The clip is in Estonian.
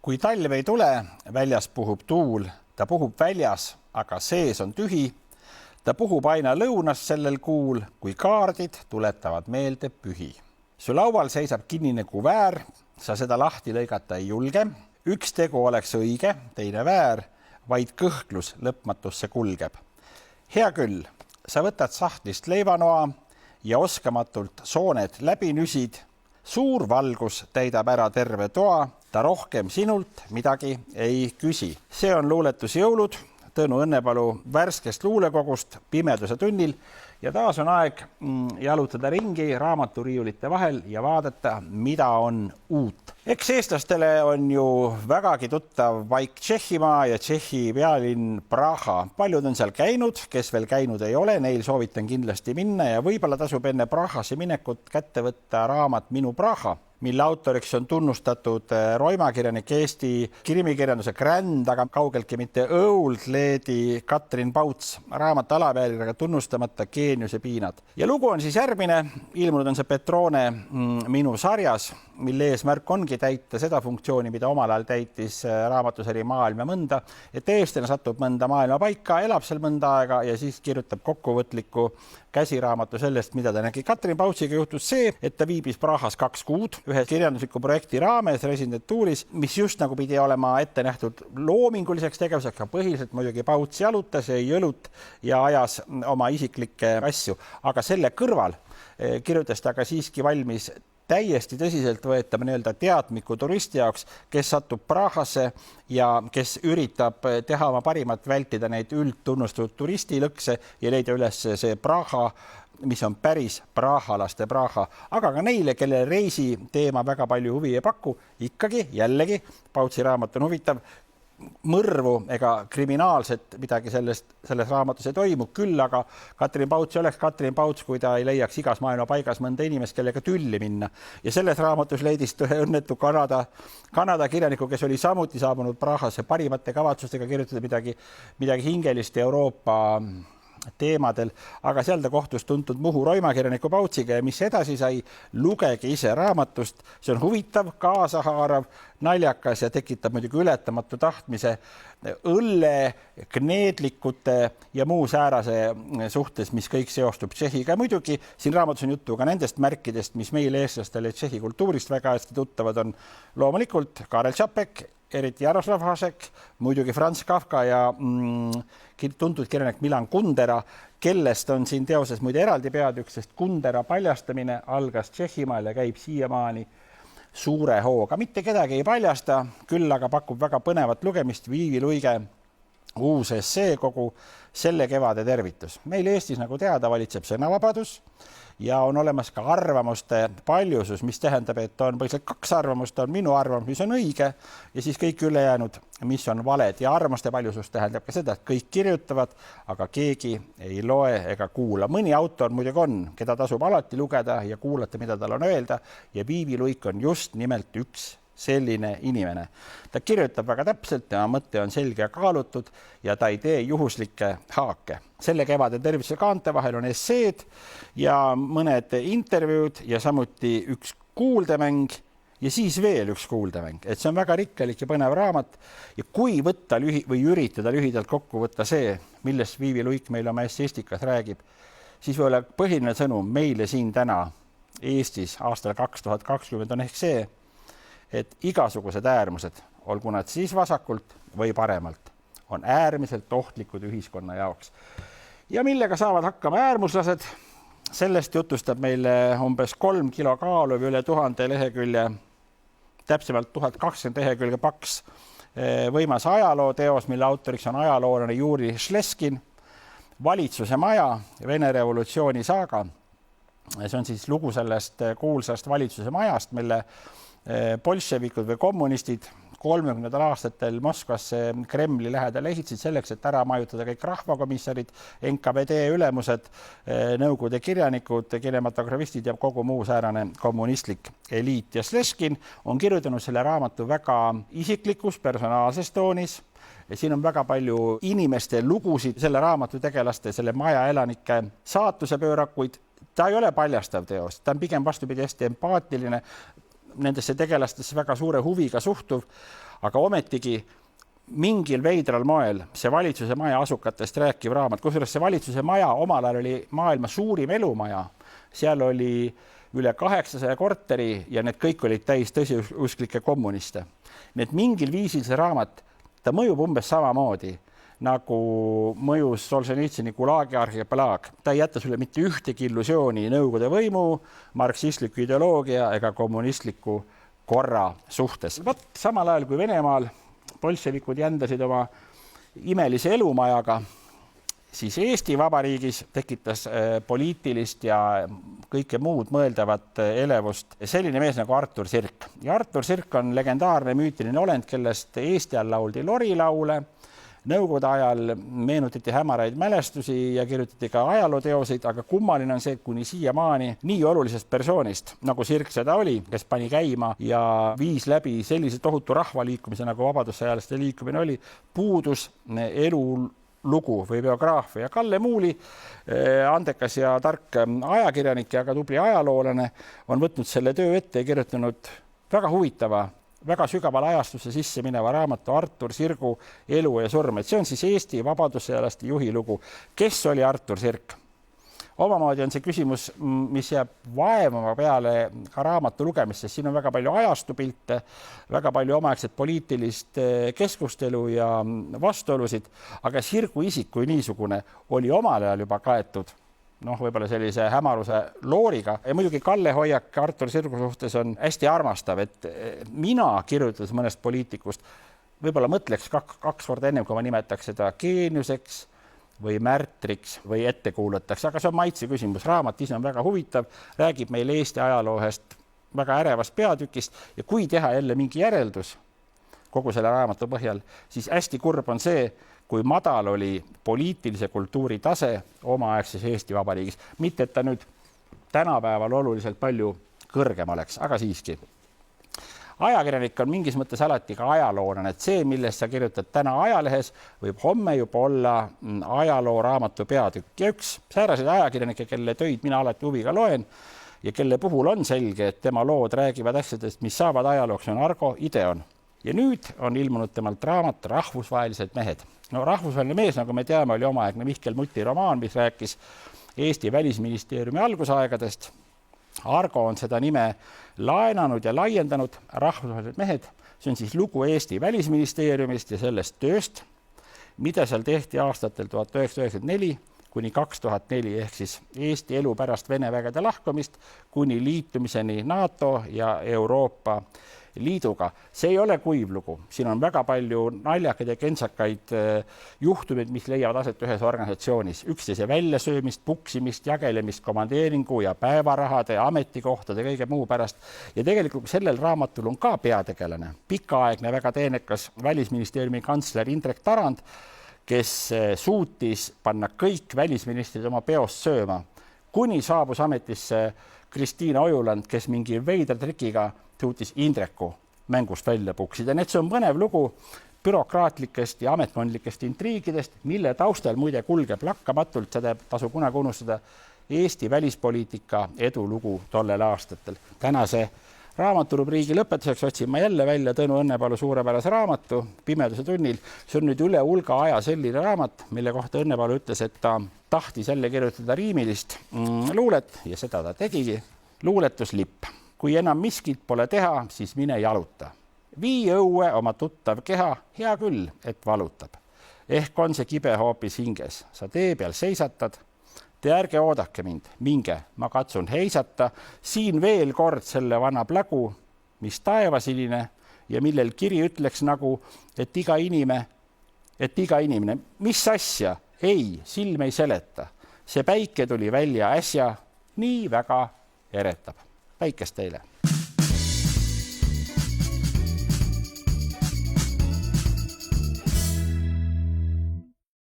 Kui talv ei tule, väljas puhub tuul, ta puhub väljas, aga sees on tühi. Ta puhub aina lõunas sellel kuul, kui kaardid tuletavad meelde pühi. Su laual seisab kinnine kuväär, sa seda lahti lõigata ei julge. Üks tegu oleks õige, teine väär, vaid kõhklus lõpmatusse kulgeb. Hea küll, sa võtad sahtlist leivanoa ja oskamatult sooned läbi nüsid. Suur valgus täidab ära terve toa, ta rohkem sinult midagi ei küsi. See on luuletus jõulud, Tõnu Õnnepalu värskest luulekogust pimeduse tunnil ja taas on aeg jalutada ringi raamaturiiulite vahel ja vaadata, mida on uut. Eks eestlastele on ju vägagi tuttav paik Tšehhimaa ja Tšehhi pealinn Praha. Paljud on seal käinud, kes veel käinud ei ole, neil soovitan kindlasti minna ja võib-olla tasub enne Prahasse minekut kätte võtta raamat Minu Praha, mille autoriks on tunnustatud roimakirjanik Eesti krimikirjanduse gränd, aga kaugeltki mitte old lady Katrin Pauts, raamat alapealkirjaga tunnustamata geeniuse piinad. Ja lugu on siis järgmine, ilmunud on see Petrone Minu sarjas, mille eesmärk ongi täita seda funktsiooni, mida omal ajal täitis raamatuseri Maailma mõnda, et eestlane satub mõnda maailma paika, elab seal mõnda aega ja siis kirjutab kokkuvõtliku käsiraamatu sellest, mida ta nägi. Katrin Pautsiga juhtus see, et ta viibis Prahas 2 kuud ühe kirjandusliku projekti raames residentuuris, mis just nagu pidi olema ette nähtud loominguliseks tegevuseks, aga põhiliselt muidugi Pauts jalutas, jõi õlut ja ajas oma isiklikke asju. Aga selle kõrval kirjutas ta ka siiski valmis täiesti tõsiselt võetama teadmiku turisti jaoks, kes satub Prahasse ja kes üritab teha oma parimat vältida neid üldtunnustatud turistilõkse ja leida üles see Praha, mis on päris prahalaste Praha, aga ka neile, kelle reisi teema väga palju huvi ei paku, ikkagi jällegi Pautsi raamat on huvitav. Mõrvu ega kriminaalset midagi selles raamatus ei toimu, küll aga Katrin Pauts oleks Katrin Pauts, kui ta ei leiaks igas maailma paigas mõnda inimest, kellega tülli minna. Ja selles raamatus leidis ühe õnnetu Kanada kirjaniku, kes oli samuti saabunud Prahasse parimate kavatsustega kirjutada midagi hingelist Euroopa teemadel, aga seal ta kohtus tuntud Muhu roimakirjaniku Pautsiga ja mis edasi sai, lugege ise raamatust. See on huvitav, kaasahaarav, naljakas ja tekitab muidugi ületamatu tahtmise õlle, kneedlikute ja muu säärase suhtes, mis kõik seostub Tšehhiga. Muidugi siin raamatus on juttu ka nendest märkidest, mis meil eestlastele Tšehhi kultuurist väga hästi tuttavad on. Loomulikult Karel Čapek, eriti Jaroslav Hašek, muidugi Franz Kafka ja tuntud kirjanik Milan Kundera, kellest on siin teoses muide eraldi peatükk, sest Kundera paljastamine algas Tšehhimaal ja käib siiamaani suure hooga. Mitte kedagi ei paljasta, küll aga pakub väga põnevat lugemist Viivi Luige uus esseekogu Selle kevade tervitus. Meil Eestis, nagu teada, valitseb sõnavabadus ja on olemas ka arvamuste paljusus, mis tähendab, et on põhiliselt 2 arvamust, on minu arvamus, mis on õige ja siis kõik ülejäänud, mis on valed. Ja arvamuste paljusus tähendab ka seda, et kõik kirjutavad, aga keegi ei loe ega kuula. Mõni autor muidugi on, keda tasub alati lugeda ja kuulata, mida tal on öelda ja Viivi Luik on just nimelt üks selline inimene. Ta kirjutab väga täpselt, tema mõte on selge ja kaalutud ja ta ei tee juhuslikke haake. Selle kevade tervituse kaante vahel on esseed ja mõned intervjuud ja samuti üks kuuldemäng ja siis veel üks kuuldemäng. Et see on väga rikkalik ja põnev raamat ja kui võtta või üritada lühidalt kokku võtta see, millest Viivi Luik meil oma esseistikas räägib, siis võib-olla põhiline sõnum meile siin täna Eestis aastal 2020 on ehk see, et igasugused äärmused, olgu nad siis vasakult või paremalt, on äärmiselt ohtlikud ühiskonna jaoks. Ja millega saavad hakkama äärmuslased, sellest jutustab meile umbes 3 kilo kaalu või üle 1000 lehekülje, täpsemalt 1020 lehekülge paks võimas ajalooteos, mille autoriks on ajaloolane Juri Šleskin, Valitsuse maja, Vene revolutsiooni saaga. See on siis lugu sellest kuulsast valitsuse majast, mille bolševikud või kommunistid 30. aastatel Moskvasse Kremli lähedal ehitasid selleks, et ära majutada kõik rahvakomissarid, NKVD ülemused, Nõukogude kirjanikud, kinematografistid ja kogu muu säärane kommunistlik eliit. Ja Šleskin on kirjutanud selle raamatu väga isiklikus, personaalses toonis. Ja siin on väga palju inimeste lugusid, selle raamatu tegelaste, selle maja elanike saatuse pöörakuid. Ta ei ole paljastav teos, ta on pigem vastupidi hästi empaatiline. nendesse tegelastesse väga suure huviga suhtuv, aga ometigi mingil veidral moel see valitsuse maja asukatest rääkiv raamat, kusjuures see valitsuse maja omal ajal oli maailma suurim elumaja, seal oli üle 800 korteri ja need kõik olid täis tõsiusklikke kommuniste. Nii et mingil viisil see raamat, ta mõjub umbes samamoodi, nagu mõjus Solženitsini Gulagi arhipelaag. Ta ei jätta sulle mitte ühtegi illusiooni Nõukogude võimu, marksistliku ideoloogia ega kommunistliku korra suhtes. Võt, samal ajal kui Venemaal bolševikud jändasid oma imelise elumajaga, siis Eesti Vabariigis tekitas poliitilist ja kõike muud mõeldavat elevust selline mees nagu Artur Sirk. Ja Artur Sirk on legendaarne müütiline olend, kellest Eesti all lauldi lorilaule. Nõukogude ajal meenutati hämaraid mälestusi ja kirjutati ka ajalooteoseid, aga kummaline on see, kuni siiamaani nii olulisest persoonist, nagu Sirk seda oli, kes pani käima ja viis läbi sellise tohutu rahvaliikumise, nagu vabadussõjalaste liikumine oli, puudus elulugu või biograafia. Kalle Muuli, andekas ja tark ajakirjanik ja ka tubli ajaloolane, on võtnud selle töö ette ja kirjutanud väga huvitava, väga sügavale ajastusse sisse mineva raamatu Artur Sirgu elu ja surm. Et see on siis Eesti vabadussõjalaste juhi lugu. Kes oli Artur Sirk? Omamoodi on see küsimus, mis jääb vaevama peale ka raamatu lugemist, sest siin on väga palju ajastupilte, väga palju omaaegset poliitilist keskustelu ja vastuolusid, aga Sirgu isik kui niisugune oli omal ajal juba kaetud võib-olla sellise hämaruse looriga. Ja muidugi Kalle hoiak Artur Sirgu suhtes on hästi armastav, et mina kirjutades mõnest poliitikust võib-olla mõtleks kaks korda ennem, kui ma nimetaks seda geeniuseks või märtriks või ettekuulataks, aga see on maitse küsimus. Raamat ise on väga huvitav, räägib meile Eesti ajaloohest väga ärevast peatükist ja kui teha jälle mingi järeldus kogu selle raamatu põhjal, siis hästi kurb on see, kui madal oli poliitilise kultuuri tase omaaegses Eesti Vabariigis. Mitte, et ta nüüd tänapäeval oluliselt palju kõrgem oleks, aga siiski. Ajakirjanik on mingis mõttes alati ka ajaloolane, et see, millest sa kirjutad täna ajalehes, võib homme juba olla ajaloo raamatu peatükk. Ja üks sääraseid ajakirjanikke, kelle töid mina alati huviga loen ja kelle puhul on selge, et tema lood räägivad asjadest, mis saavad ajalooks, on Argo Ideon. Ja nüüd on ilmunud temalt raamat Rahvusvahelised mehed. Rahvusvaheline mees, nagu me teame, oli omaaegne Mihkel Muti romaan, mis rääkis Eesti välisministeeriumi algusaegadest. Argo on seda nime laenanud ja laiendanud. Rahvusvahelised mehed, see on siis lugu Eesti välisministeeriumist ja sellest tööst, mida seal tehti aastatel 1994 kuni 2004 ehk siis Eesti elu pärast Vene vägede lahkumist kuni liitumiseni NATO ja Euroopa Liiduga. See ei ole kuiv lugu. Siin on väga palju naljakaid ja kentsakaid juhtumeid, mis leiavad aset ühes organisatsioonis. Üksteise väljasöömist, puksimist, jagelemist, komandeeringu ja päevarahade, ametikohtade, kõige muu pärast. Ja tegelikult sellel raamatul on ka peategelane. Pikaaegne, väga teenekas välisministeeriumi kantsler Indrek Tarand, kes suutis panna kõik välisministrid oma peost sööma. Kuni saabus ametisse Kristiina Ojuland, kes mingi veidra trikiga suutis Indreku mängust välja puksida. Need see on põnev lugu bürokraatlikest ja ametkondlikest intriigidest, mille taustal muide kulgeb lakkamatult, seda tasu kunagi unustada, Eesti välispoliitika edulugu tollel aastatel. Tänase raamaturubriigi lõpetuseks otsin ma jälle välja Tõnu Õnnepalu suurepärase raamatu Pimeduse tunnil. See on nüüd üle hulga aja selline raamat, mille kohta Õnnepalu ütles, et ta tahtis jälle kirjutada riimilist luulet ja seda ta tegigi. Luuletus lipp. Kui enam miskit pole teha, siis mine jaluta. Vii õue oma tuttav keha, hea küll, et valutab. Ehk on see kibe hoopis hinges. Sa tee peal seisatad. Te ärge oodake mind, minge, ma katsun heisata. Siin veel kord selle vana plagu, mis taevasiline ja millel kiri ütleks nagu, et iga inimene, mis asja? Ei, silm ei seleta. See päike tuli välja äsja, nii väga eretab. Päikest teile!